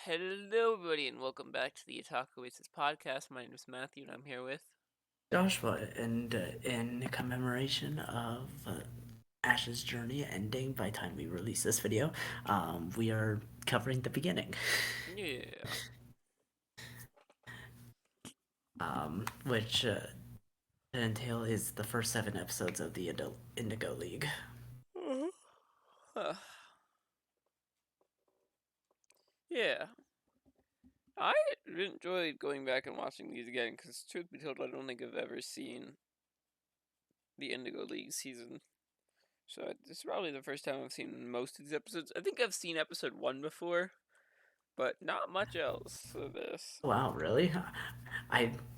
Hello, everybody, and welcome back to the Otaku Oasis podcast. My name is Matthew, and I'm here with. Joshua, and in commemoration of Ash's journey ending by the time we release this video, we are covering the beginning, Yeah. which entail is the first 7 episodes of the Indigo League. Mhm. Uh, yeah. I enjoyed going back and watching these again because, truth be told, I don't think I've ever seen the Indigo League season. So this is probably the first time I've seen most of these episodes. I think I've seen episode 1 before, but not much else of this. Wow, really?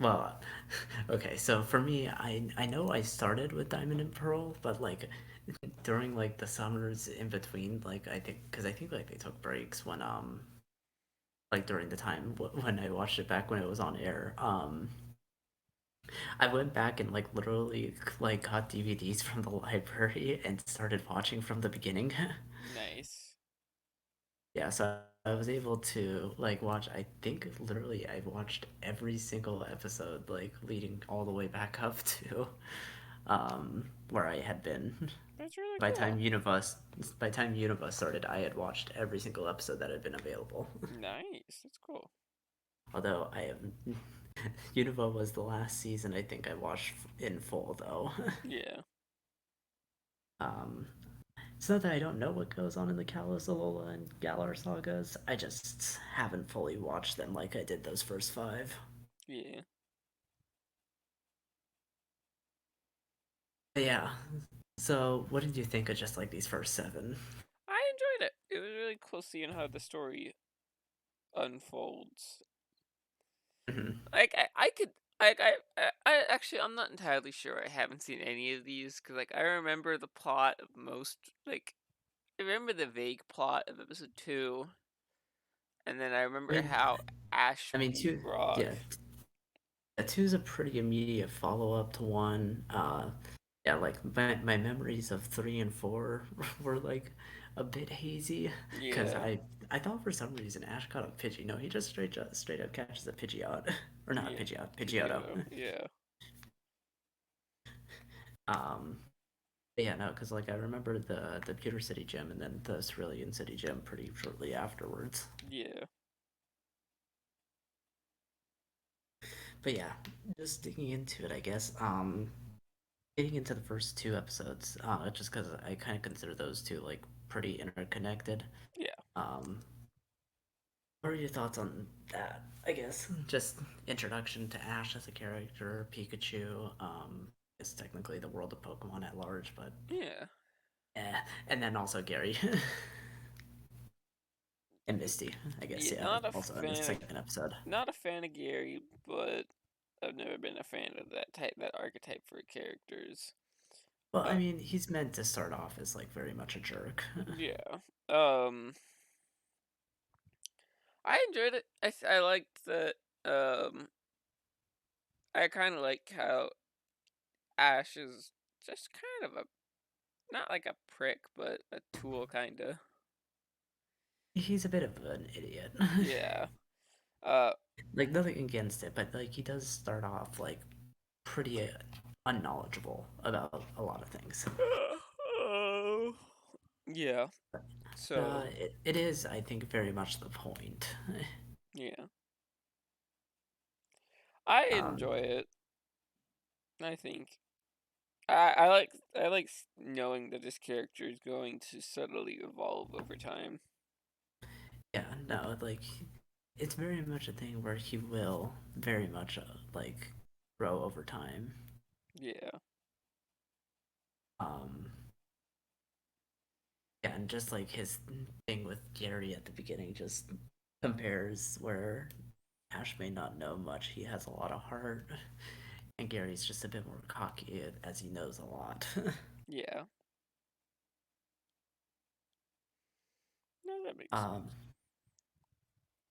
Well, okay. So for me, I know I started with Diamond and Pearl, but like during like the summers in between, like I think like they took breaks when like during the time when I watched it back when it was on air. I went back and like literally like got DVDs from the library and started watching from the beginning. Nice. Yeah, so I was able to like watch. I think literally I watched every single episode like leading all the way back up to where I had been. That's really By cool. time Universe by time Universe started, I had watched every single episode that had been available. Nice. That's cool. Although I am Unova was the last season I think I watched in full though. Yeah. um, it's not that I don't know what goes on in the Kalos, Alola, and Galar sagas. I just haven't fully watched them like I did those first 5. Yeah. But yeah. So, what did you think of just like these first 7? I enjoyed it. It was really cool seeing how the story unfolds. Mm-hmm. Like I could like I actually I'm not entirely sure. I haven't seen any of these because like I remember the plot of most like I remember the vague plot of episode 2, and then I I remember mean, how Ash I mean, beat two, Brock. yeah, two's a pretty immediate follow up to one. Yeah, like my memories of 3 and 4 were like a bit hazy because Yeah, I thought for some reason Ash caught a Pidgey. No, he just straight up catches a Pidgeot or not a yeah, Pidgeot, Pidgeotto. Pidgeotto. Yeah, um, yeah, no, because like I remember the Pewter City gym and then the Cerulean City gym pretty shortly afterwards. yeah, But yeah, just digging into it, I guess. Getting into the first 2 episodes, just because I kind of consider those two like pretty interconnected. yeah. Um, what are your thoughts on that? I guess just introduction to Ash as a character, Pikachu. It's technically the world of Pokemon at large, but Yeah. eh. And then also Gary and Misty. I guess Yeah, yeah. Also in the second episode. not a fan of Gary, but I've never been a fan of that archetype for characters. Well, I Uh, mean, he's meant to start off as like very much a jerk. yeah. Um, I enjoyed it. I liked that. Um, I kind of like how Ash is just kind of a not like a prick, but a tool, kind of. He's a bit of an idiot. Yeah. Uh. Like nothing against it, but like he does start off like pretty unknowledgeable about a lot of things. Yeah. So It is, I think, very much the point. yeah, I Um, enjoy it. I think I like knowing that this character is going to subtly evolve over time. yeah, no, like it's very much a thing where he will very much like grow over time. Yeah. Um, yeah, and just like his thing with Gary at the beginning just compares where Ash may not know much. He has a lot of heart, and Gary's just a bit more cocky as he knows a lot. Yeah. No, that makes um, sense.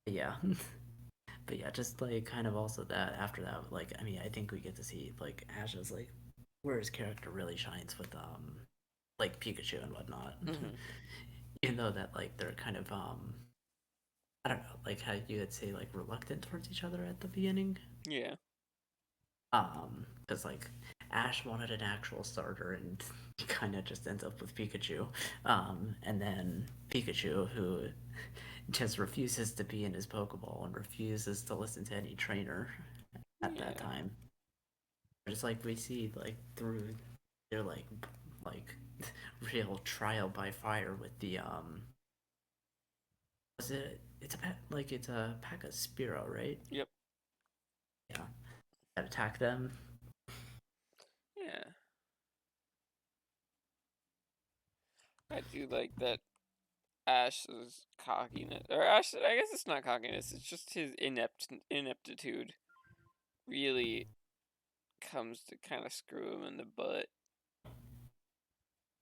yeah, but yeah, just like kind of also that after that, like I mean, I think we get to see like Ash's like where his character really shines with like Pikachu and whatnot. Hmm. Even though that like they're kind of I don't know, like how you would say like reluctant towards each other at the beginning. Yeah. Because like Ash wanted an actual starter, and he kind of just ends up with Pikachu. And then Pikachu, who just refuses to be in his Pokeball and refuses to listen to any trainer at that Yeah. time. Just like we see like through their like real trial by fire with the was it it's a like it's a pack of Spearow, right? Yep. Yeah, that attack them. Yeah. I do like that Ash's cockiness, or Ash. I guess it's not cockiness. It's just his ineptitude. Really comes to kind of screw him in the butt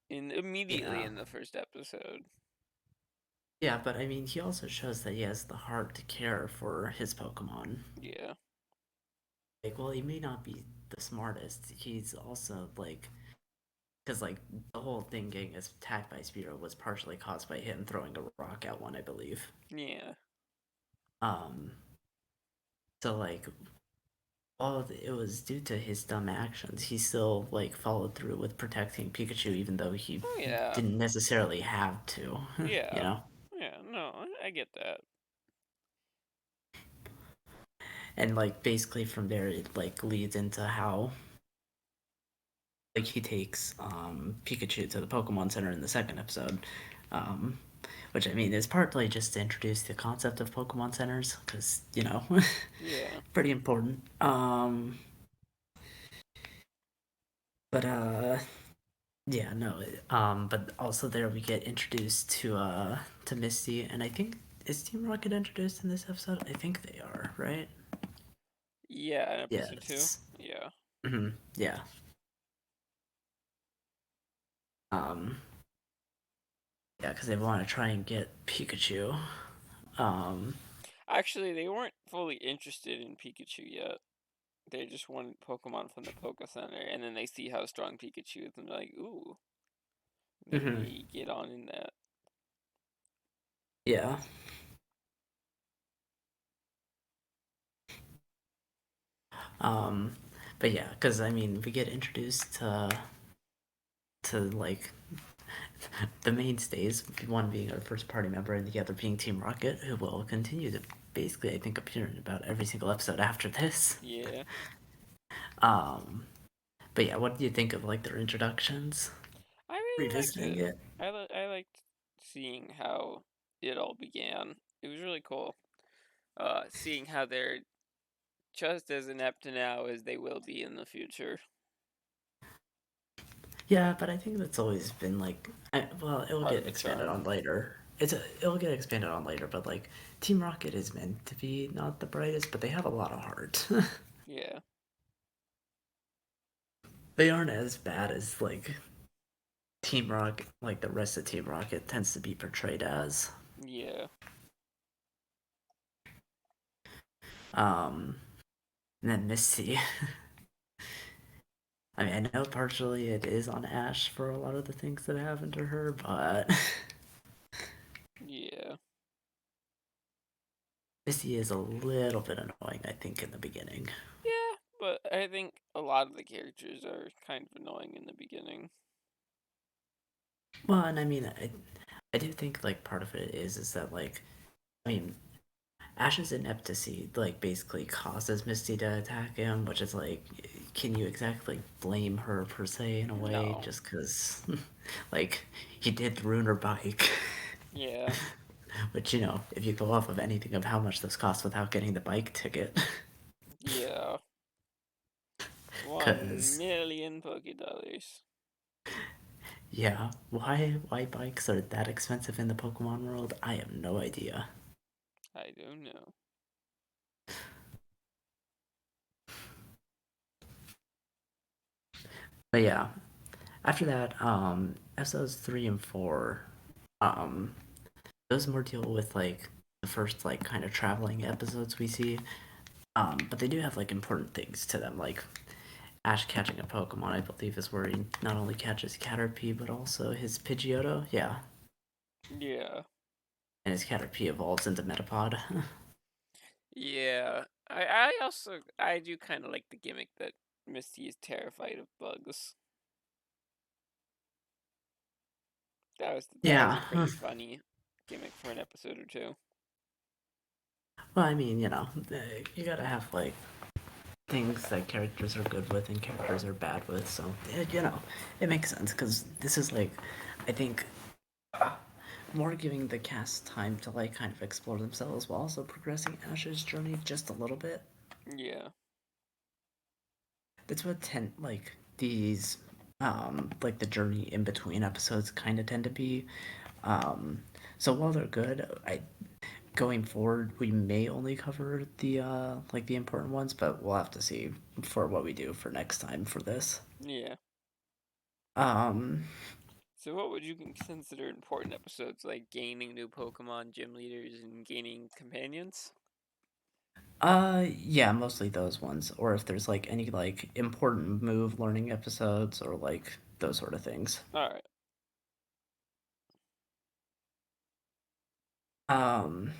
immediately Yeah, in the first episode. yeah, but I mean, he also shows that he has the heart to care for his Pokemon. Yeah. Like, well, he may not be the smartest. He's also like, because like the whole thing getting attacked by Spearow was partially caused by him throwing a rock at one, I believe. Yeah. Um, so like, all it was due to his dumb actions. He still like followed through with protecting Pikachu, even though he Oh yeah. didn't necessarily have to. You Yeah. know, Yeah. No, I get that. and like basically from there, it like leads into how like he takes Pikachu to the Pokemon Center in the second episode, um, which I mean is partly just to introduce the concept of Pokemon Centers because you know, Yeah. pretty important. But yeah, no, but also there we get introduced to Misty, and I think is Team Rocket introduced in this episode? I think they are, right? Yeah. In episode two. Yes. Yeah. Yeah. Um, yeah, because they want to try and get Pikachu. Um, Actually, they weren't fully interested in Pikachu yet. They just wanted Pokemon from the Poke Center, and then they see how strong Pikachu is, and they're like, "Ooh." Then mhm, they get on in that. yeah. Um, but yeah, because I mean, we get introduced to like the mainstays, one being our first party member and the other being Team Rocket, who will continue to basically, I think, appear in about every single episode after this. Yeah. Um, but yeah, what do you think of like their introductions? I really liked Revisiting it. it? I liked seeing how it all began. It was really cool. Seeing how they're just as inept now as they will be in the future. Yeah, but I think that's always been like, well, it will Part of get the expanded charm. on later. It'll get expanded on later, but like Team Rocket is meant to be not the brightest, but they have a lot of heart. Yeah. They aren't as bad as like Team Rocket, like the rest of Team Rocket tends to be portrayed as. Yeah. Um, and then Misty. I mean, I know partially it is on Ash for a lot of the things that happened to her, but Yeah. Misty is a little bit annoying, I think, in the beginning. Yeah, but I think a lot of the characters are kind of annoying in the beginning. Well, and I mean, I do think like part of it is that like, I mean, Ash's ineptitude like basically causes Misty to attack him, which is like, can you exactly blame her per se in a way? No. Just because, like, he did ruin her bike. Yeah. Which, you know, if you go off of anything of how much this costs without getting the bike ticket, Yeah. 1 because million Poké Dollars. yeah, why bikes are that expensive in the Pokemon world? I have no idea. I don't know. But yeah, after that, episodes 3 and 4, um, those more deal with like the first like kind of traveling episodes we see. But they do have like important things to them, like Ash catching a Pokemon. I believe is where he not only catches Caterpie but also his Pidgeotto. Yeah, Yeah. and his Caterpie evolves into Metapod. Yeah, I also I do kind of like the gimmick that Misty is terrified of bugs. That was Yeah. a pretty funny gimmick for an episode or two. Well, I mean, you gotta have like things that characters are good with and characters are bad with. So it makes sense because this is like, I think, more giving the cast time to like kind of explore themselves while also progressing Ash's journey just a little bit. Yeah, That's what tend like these like the journey in between episodes kind of tend to be. Um, so while they're good, I going forward we may only cover the like the important ones, but we'll have to see for what we do for next time for this. yeah. Um, So what would you consider important episodes, like gaining new Pokemon, gym leaders, and gaining companions? yeah, mostly those ones, or if there's like any like important move learning episodes or like those sort of things. All right. Um,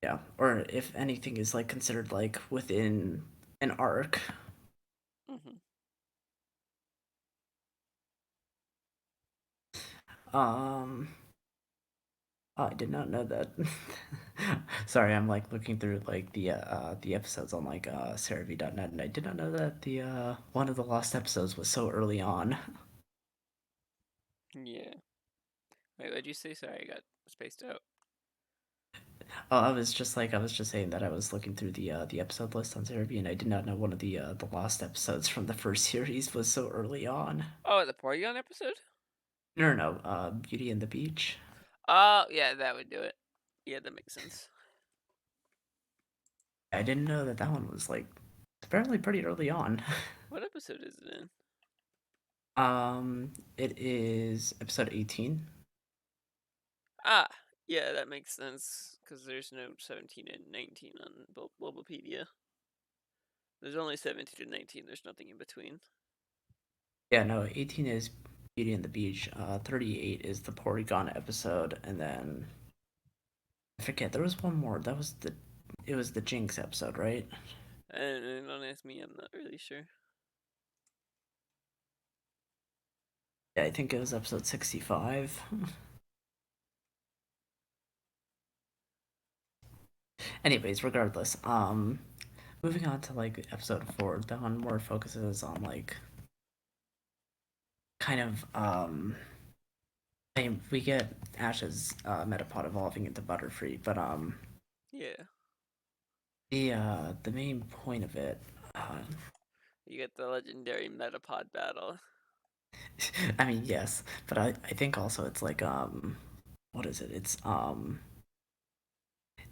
yeah, or if anything is like considered like within an arc. Mm-hmm. Um, oh, I did not know that. Sorry, I'm like looking through like the episodes on like Cerev.net, and I did not know that the one of the lost episodes was so early on. Yeah. Wait, what'd you say? Sorry, I got spaced out. Oh, I was just saying that I was looking through the episode list on Cerev, and I did not know one of the lost episodes from the first series was so early on. Oh, the Porygon episode? No, no, no, Beauty and the Beach. Oh, yeah, that would do it. Yeah, that makes sense. I didn't know that that one was like apparently pretty early on. What episode is it in? It is episode 18. Ah, yeah, that makes sense, because there's no 17 and 19 on Bulbapedia. There's only 17 and 19, there's nothing in between. Yeah, no, 18 is Beauty and the Beach. 38 is the Porygon episode, and then I forget there was one more. It was the Jinx episode, right? And don't ask me, I'm not really sure. Yeah, I think it was episode 65. Anyways, regardless, moving on to like episode 4, that one more focuses on like kind of we get Ash's Metapod evolving into Butterfree, but Yeah, the main point of it, you get the legendary Metapod battle. I mean yes, but I think also it's like what is it? It's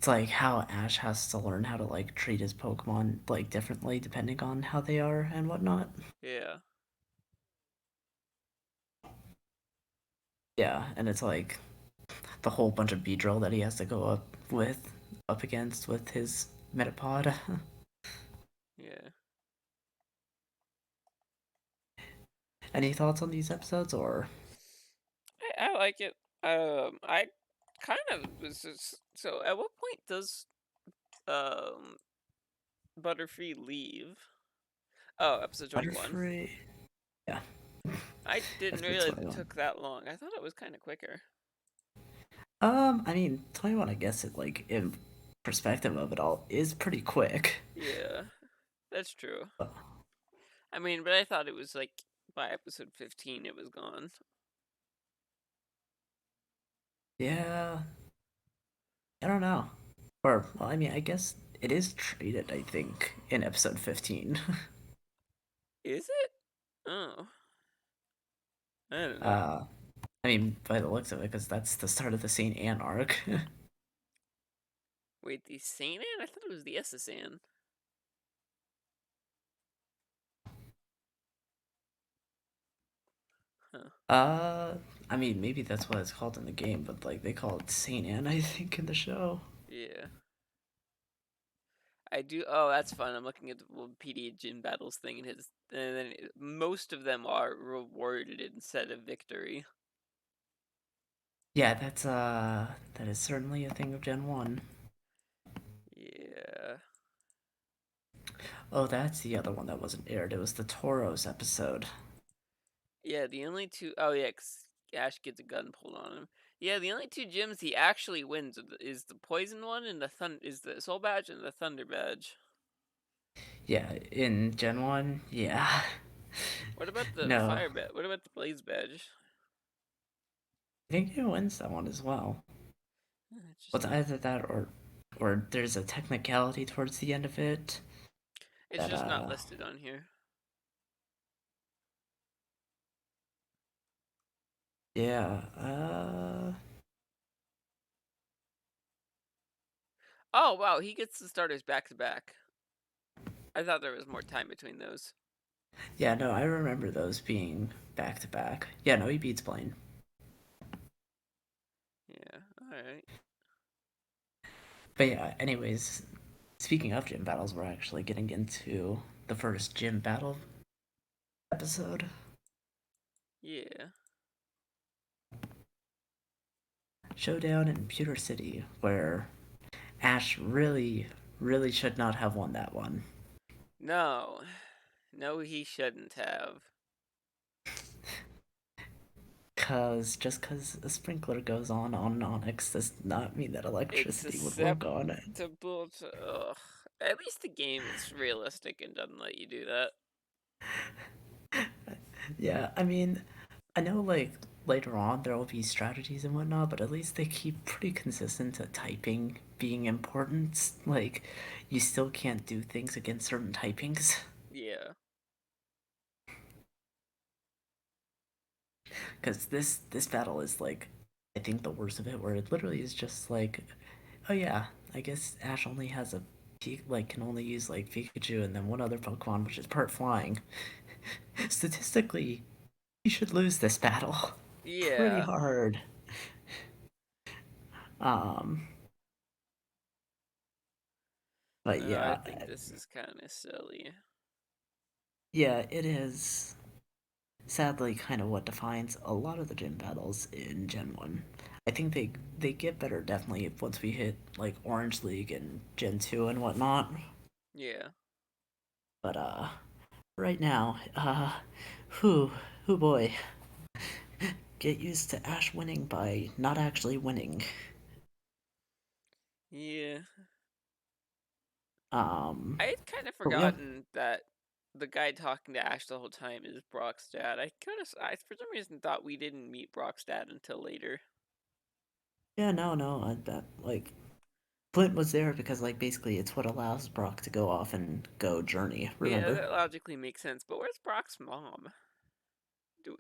like how Ash has to learn how to like treat his Pokemon like differently depending on how they are and whatnot. Yeah, Yeah, and it's like the whole bunch of Beedrill that he has to go up against with his Metapod. yeah. Any thoughts on these episodes or I like it. I kind of was just, so at what point does um Butterfree leave? Oh, episode 21. Butterfree? Yeah, I didn't episode realize it 21. took that long. I thought it was kind of quicker. I mean 21. I guess it like in perspective of it all is pretty quick. Yeah, that's true. I mean, but I thought it was like by episode 15 it was gone. Yeah, I don't know. Or well, I mean, I guess it is traded. I think in episode 15. Is it? Oh, I don't know. uh, I mean, by the looks of it, because that's the start of the Saint Anne arc. Wait, the Saint Anne? I thought it was the SS Anne. Huh. uh, I mean, maybe that's what it's called in the game, but like they call it Saint Anne, I think, in the show. Yeah. I do. Oh, that's fun. I'm looking at the Wikipedia gym battles thing, and then most of them are rewarded instead of victory. Yeah, that is certainly a thing of Gen 1. Yeah. Oh, that's the other one that wasn't aired. It was the Toros episode. Yeah, the only two oh yeah, 'cause Ash gets a gun pulled on him. Yeah, the only two gyms he actually wins is the poison one and the soul badge and the thunder badge. Yeah, in Gen 1, yeah. What about the No, fire badge? What about the blaze badge? I think he wins that one as well. But Interesting. either that or there's a technicality towards the end of it It's that just not listed on here. yeah, Oh wow, he gets the starters back to back. I thought there was more time between those. yeah, no, I remember those being back to back. Yeah, no, he beats Blaine. Yeah, alright. But yeah, anyways, speaking of gym battles, we're actually getting into the first gym battle episode. Yeah. Showdown in Pewter City, where Ash really should not have won that one. No. No, he shouldn't have. Just cause a sprinkler goes on Onyx does not mean that It's electricity would work on it. susceptible to. Ugh. At least the game is realistic and doesn't let you do that. Yeah, I mean, I know like later on there will be strategies and whatnot, but at least they keep pretty consistent to typing being important. Like, you still can't do things against certain typings. Yeah. Because this battle is like, I think the worst of it, where it literally is just like, oh yeah, I guess Ash only has a like can only use like Pikachu and then one other Pokemon, which is part flying. Statistically, you should lose this battle pretty Yeah. hard. Um, but No, I yeah, think this is kind of silly. yeah, it is sadly kind of what defines a lot of the gym battles in Gen 1. I think they get better definitely once we hit like Orange League and Gen 2 and whatnot. Yeah. But right now, who who boy, get used to Ash winning by not actually winning. Yeah. Um, I had kind of but we have forgotten that the guy talking to Ash the whole time is Brock's dad. I for some reason thought we didn't meet Brock's dad until later. yeah, no, that like Flint was there because like basically it's what allows Brock to go off and go journey. Yeah, Remember? that logically makes sense. But where's Brock's mom?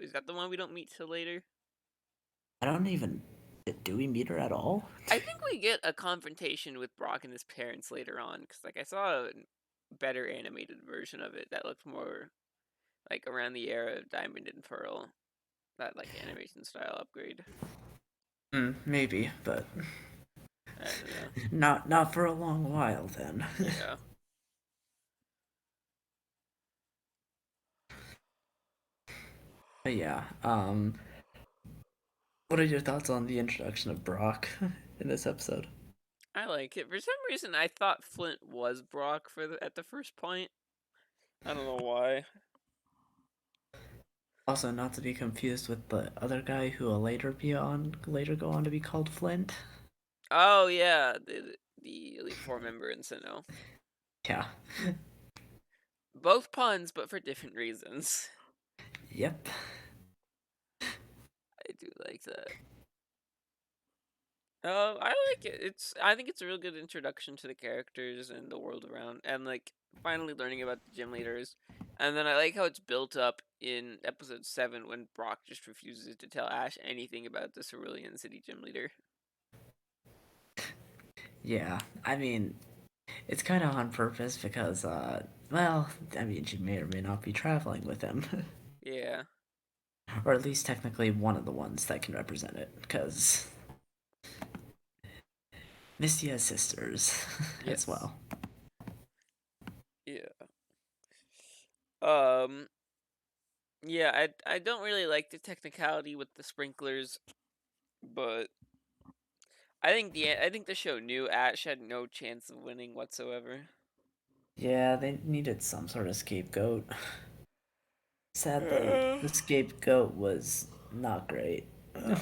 Is that the one we don't meet till later? I don't even do we meet her at all? I think we get a confrontation with Brock and his parents later on, because like I saw a better animated version of it that looked more like around the era of Diamond and Pearl, that like animation style upgrade. Maybe, but I don't know. not for a long while then. Yeah, But yeah, what are your thoughts on the introduction of Brock in this episode? I like it. For some reason, I thought Flint was Brock at the first point. I don't know why. Also, not to be confused with the other guy who will later go on to be called Flint. Oh yeah, the Elite Four member in Sinnoh. Yeah. Both puns, but for different reasons. Yep. I do like that. I like it. I think it's a real good introduction to the characters and the world around, and like finally learning about the gym leaders. And then I like how it's built up in episode 7 when Brock just refuses to tell Ash anything about the Cerulean City gym leader. Yeah. I mean, it's kind of on purpose because, well, I mean, she may or may not be traveling with him. Yeah. Or at least technically one of the ones that can represent it, because Misty has sisters as Yes. well. Yeah. Um. Yeah. I don't really like the technicality with the sprinklers but I think the show knew Ash had no chance of winning whatsoever. Yeah, they needed some sort of scapegoat. Sadly, Uh, the scapegoat was not great. no.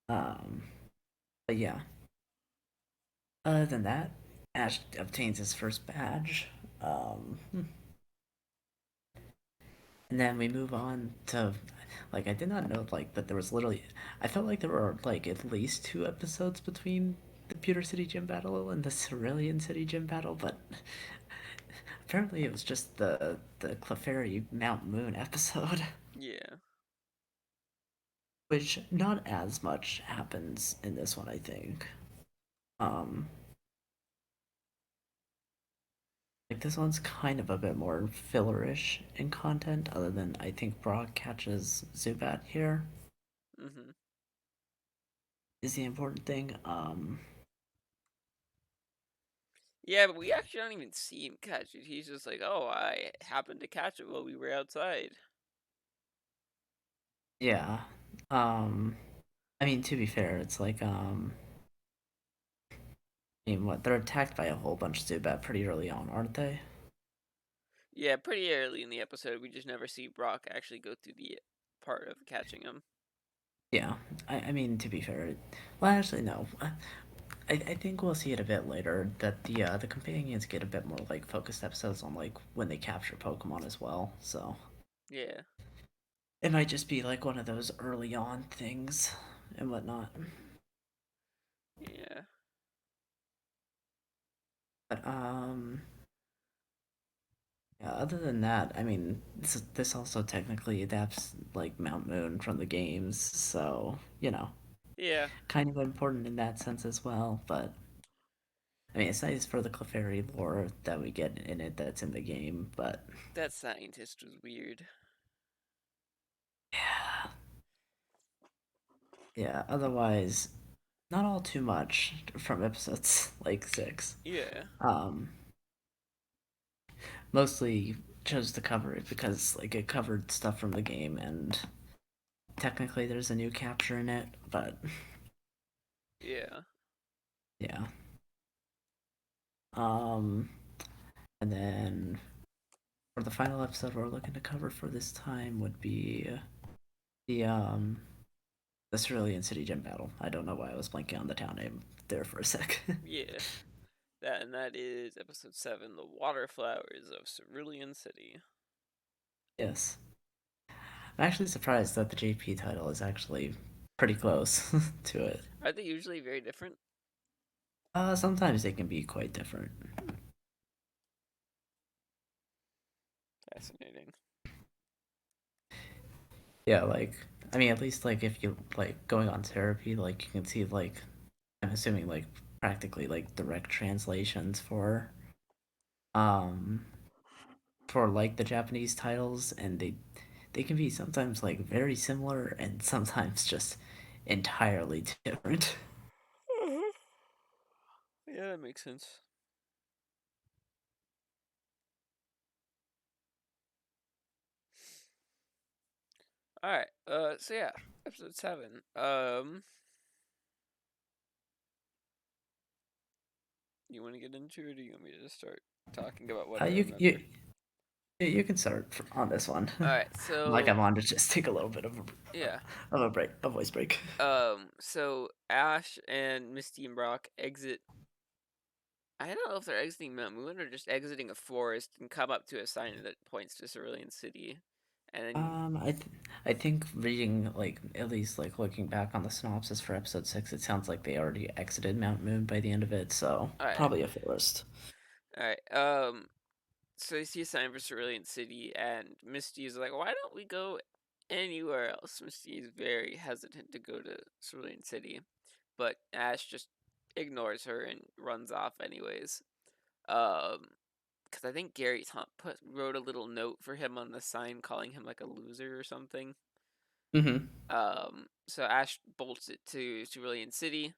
Um, but yeah. Other than that, Ash obtains his first badge. And then we move on to, like, I did not know, like, that there was literally, I felt like there were, like, at least 2 episodes between the Pewter City Gym Battle and the Cerulean City Gym Battle, but apparently it was just the Clefairy Mount Moon episode, Yeah. which not as much happens in this one, I think. Um, like, this one's kind of a bit more fillerish in content, other than I think Brock catches Zubat here Mhm. is the important thing. Yeah, but we actually don't even see him catch it. He's just like, "Oh, I happened to catch it while we were outside." Yeah. Um, I mean, to be fair, it's like, I mean, what, they're attacked by a whole bunch of Zubat pretty early on, aren't they? Yeah, pretty early in the episode, we just never see Brock actually go through the part of catching him. Yeah. I mean, to be fair, well, actually, no. I think we'll see it a bit later that the companions get a bit more like focused episodes on like when they capture Pokemon as well. So Yeah. it might just be like one of those early on things and whatnot. Yeah. But yeah, other than that, I mean, this also technically adapts like Mount Moon from the games, so you know, Yeah. kind of important in that sense as well. But I mean, it's nice for the Clefairy lore that we get in it that's in the game. But That scientist was weird. yeah, yeah. Otherwise, not all too much from episodes like 6. Yeah. Um, Mostly chose to cover it because like it covered stuff from the game and technically there's a new capture in it, but Yeah. yeah. Um, and then for the final episode we're looking to cover for this time would be the the Cerulean City Gym battle. I don't know why I was blanking on the town name there for a sec. Yeah. That is episode 7, The Water Flowers of Cerulean City. Yes. I'm actually surprised that the JP title is actually pretty close to it. Are they usually very different? Sometimes they can be quite different. Hmm. Fascinating. Yeah, like I mean, at least like if you like going on therapy, like you can see like I'm assuming like practically like direct translations um for like the Japanese titles, and they can be sometimes like very similar and sometimes just entirely different. Yeah, that makes sense. Alright, so yeah, episode 7. You want to get into it, or do you want me to just start talking about what I You remember? you can start on this one. Alright, Like I so, wanted to just take a little bit yeah. of a break, a voice break. So Ash and Misty and Brock exit. I don't know if they're exiting Mount Moon or just exiting a forest and come up to a sign that points to Cerulean City. And then, I think reading like at least like looking back on the synopsis for episode 6, it sounds like they already exited Mount Moon by the end of it, so alright, probably a forest. alright. So they see a sign for Cerulean City, and Misty is like, "Why don't we go anywhere else?" Misty is very hesitant to go to Cerulean City, but Ash just ignores her and runs off anyways. Um, because I think Gary wrote a little note for him on the sign, calling him like a loser or something. Mm-hmm. So Ash bolts it to Cerulean City,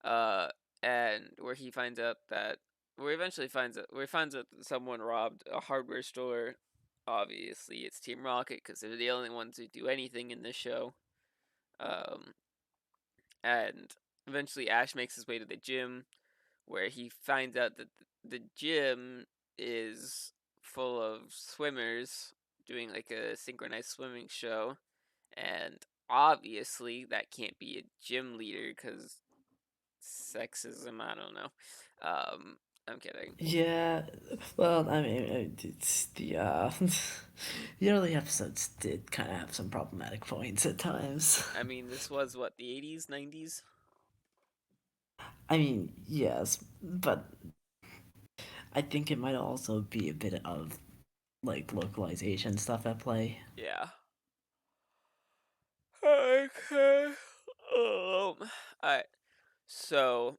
uh, and where he eventually finds out that someone robbed a hardware store. Obviously, it's Team Rocket because they're the only ones who do anything in this show. Um, and eventually Ash makes his way to the gym where he finds out that the gym is full of swimmers doing like a synchronized swimming show, and obviously that can't be a gym leader because sexism. I don't know. Um, I'm kidding. Yeah, well, I mean, it's the early episodes did kind of have some problematic points at times. I mean, this was what, the 80s, 90s? I mean, yes, but I think it might also be a bit of like localization stuff at play. Yeah. Okay. Alright. So,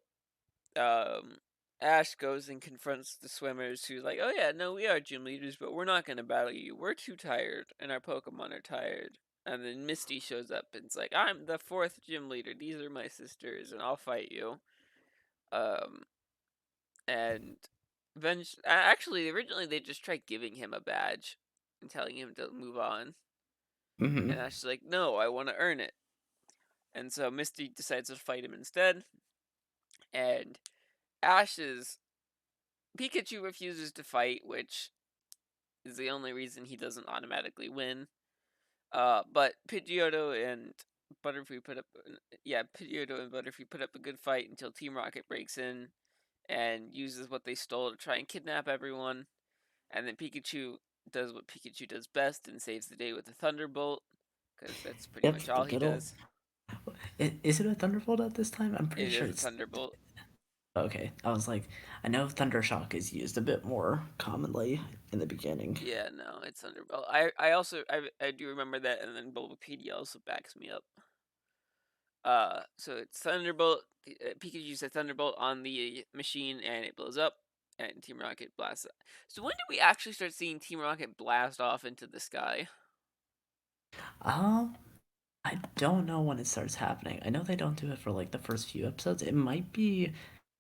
um, Ash goes and confronts the swimmers who's like, oh yeah, no, we are gym leaders, but we're not gonna battle you. We're too tired, and our Pokemon are tired. And then Misty shows up and's like, I'm the fourth gym leader. These are my sisters, and I'll fight you. Um, and actually, originally they just tried giving him a badge and telling him to move on. Hmm. And Ash is like, no, I want to earn it. And so Misty decides to fight him instead. And Ash's Pikachu refuses to fight, which is the only reason he doesn't automatically win. But Pidgeotto and Butterfree Pidgeotto and Butterfree put up a good fight until Team Rocket breaks in and uses what they stole to try and kidnap everyone. And then Pikachu does what Pikachu does best and saves the day with a Thunderbolt, because that's pretty Yep, much the all he little. does. Is it a Thunderbolt at this time? I'm pretty It sure is a it's. Thunderbolt. Okay, I was like, I know Thundershock is used a bit more commonly in the beginning. Yeah, no, it's Thunderbolt. I do remember that, and then Bulbapedia also backs me up. So it's Thunderbolt. Pikachu said Thunderbolt on the machine, and it blows up, and Team Rocket blasts it. So when do we actually start seeing Team Rocket blast off into the sky? Um, I don't know when it starts happening. I know they don't do it for like the first few episodes. It might be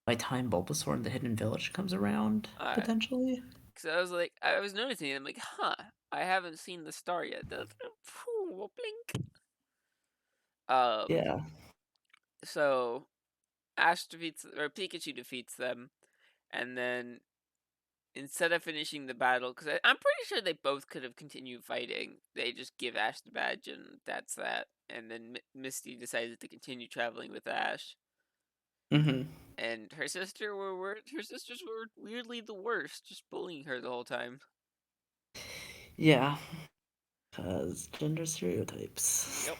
by time Bulbasaur and the Hidden Village comes around, Alright, potentially. because I was noticing, I'm like, huh, I haven't seen the star yet. Blink. Um, Yeah. so Ash defeats, or Pikachu defeats them, and then instead of finishing the battle, because I'm pretty sure they both could have continued fighting, they just give Ash the badge and that's that. And then Misty decided to continue traveling with Ash, Mm-hmm. and her sisters were weirdly the worst, just bullying her the whole time. Yeah, because gender stereotypes. Yep,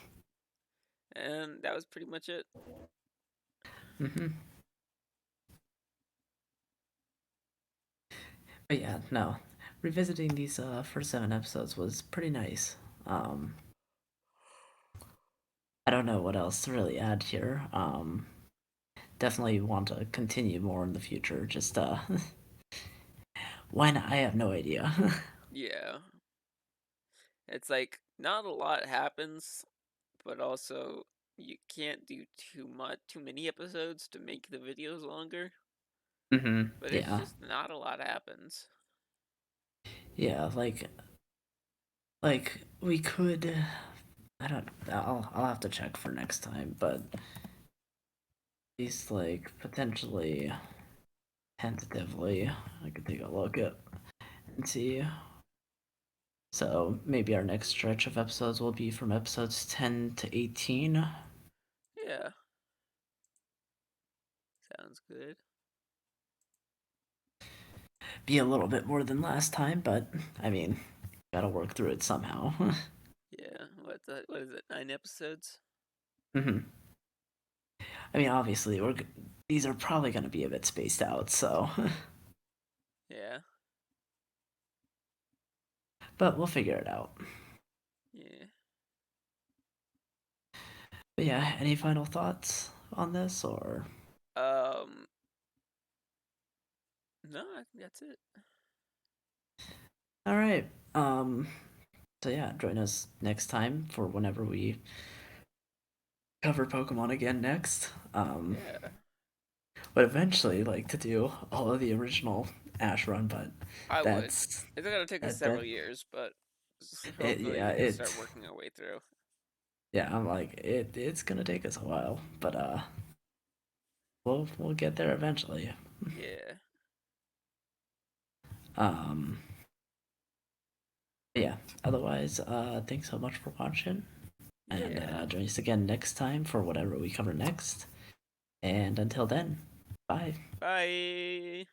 and that was pretty much it. Mm-hmm. But yeah, no. Revisiting these first 7 episodes was pretty nice. Um, I don't know what else to really add here. Definitely want to continue more in the future. Just why not? I have no idea. Yeah, it's like not a lot happens, but also you can't do too many episodes to make the videos longer. Hmm. But it's Yeah, just not a lot happens. yeah. Like we could. I don't. I'll have to check for next time, but at least like potentially tentatively, I could take a look at and see. So maybe our next stretch of episodes will be from episodes 10 to 18. Yeah, sounds good. Be a little bit more than last time, but I mean, gotta work through it somehow. Yeah, what is it? 9 episodes? Hmm. I mean, obviously, these are probably gonna be a bit spaced out, so Yeah, but we'll figure it out. yeah. But yeah, any final thoughts on this or? Um, no, I think that's it. All right. Um. So yeah, join us next time for whenever we cover Pokemon again next. Yeah, But eventually like to do all of the original Ash run, but I would. that's It's gonna take us that several years, but it, hopefully yeah we can start it working our way through. Yeah, I'm like it's gonna take us a while, but we'll get there eventually. Yeah. Um, yeah. Otherwise, thanks so much for watching, and Yeah. join us again next time for whatever we cover next. And until then, bye. Bye.